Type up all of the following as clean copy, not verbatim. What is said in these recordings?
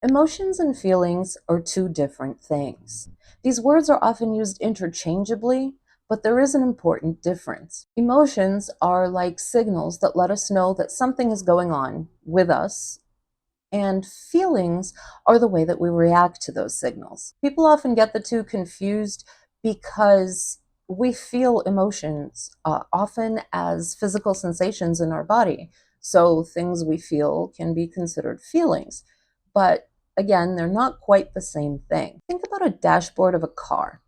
Emotions and feelings are two different things. These words are often used interchangeably, but there is an important difference. Emotions are like signals that let us know that something is going on with us, and feelings are the way that we react to those signals. People often get the two confused because we feel emotions often as physical sensations in our body. So things we feel can be considered feelings. But again, they're not quite the same thing. Think about a dashboard of a car.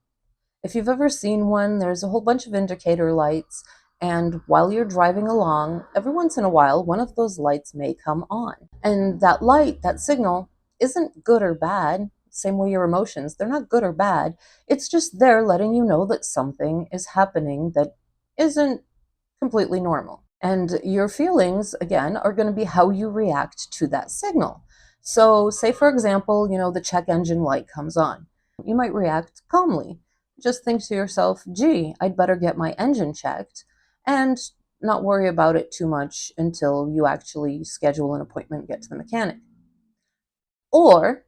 If you've ever seen one, there's a whole bunch of indicator lights, and while you're driving along, every once in a while, one of those lights may come on. And that light, that signal, isn't good or bad. Same way your emotions, they're not good or bad. It's just there letting you know that something is happening that isn't completely normal. And your feelings, again, are going to be how you react to that signal. So, say for example, the check engine light comes on. You might react calmly. Just think to yourself, gee, I'd better get my engine checked, and not worry about it too much until you actually schedule an appointment and get to the mechanic. Or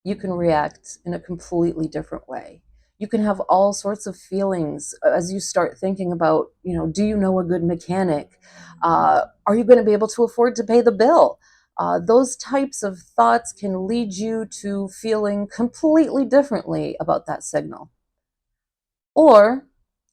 you can react in a completely different way. You can have all sorts of feelings as you start thinking about, do you know a good mechanic? Are you going to be able to afford to pay the bill? Those types of thoughts can lead you to feeling completely differently about that signal. Or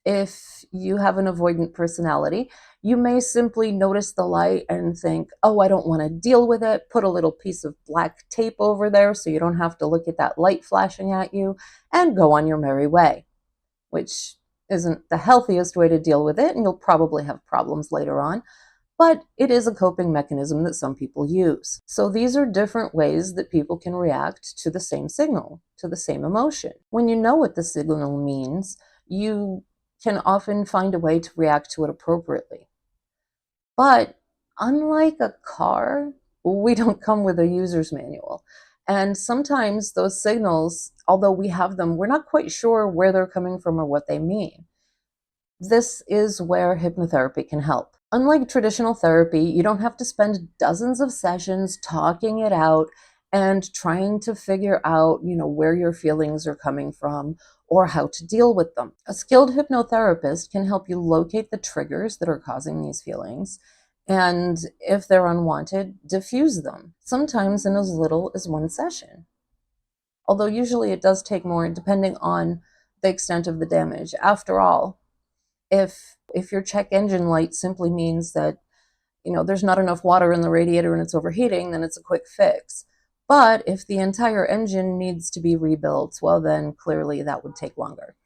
if you have an avoidant personality, you may simply notice the light and think, oh, I don't want to deal with it. Put a little piece of black tape over there so you don't have to look at that light flashing at you, and go on your merry way, which isn't the healthiest way to deal with it, and you'll probably have problems later on. But it is a coping mechanism that some people use. So these are different ways that people can react to the same signal, to the same emotion. When you know what the signal means, you can often find a way to react to it appropriately. But unlike a car, we don't come with a user's manual. And sometimes those signals, although we have them, we're not quite sure where they're coming from or what they mean. This is where hypnotherapy can help. Unlike traditional therapy, you don't have to spend dozens of sessions talking it out and trying to figure out, where your feelings are coming from or how to deal with them. A skilled hypnotherapist can help you locate the triggers that are causing these feelings, and if they're unwanted, diffuse them, sometimes in as little as one session. Although usually it does take more depending on the extent of the damage. After all, if your check engine light simply means that there's not enough water in the radiator and it's overheating, then it's a quick fix. But if the entire engine needs to be rebuilt, well, then clearly that would take longer.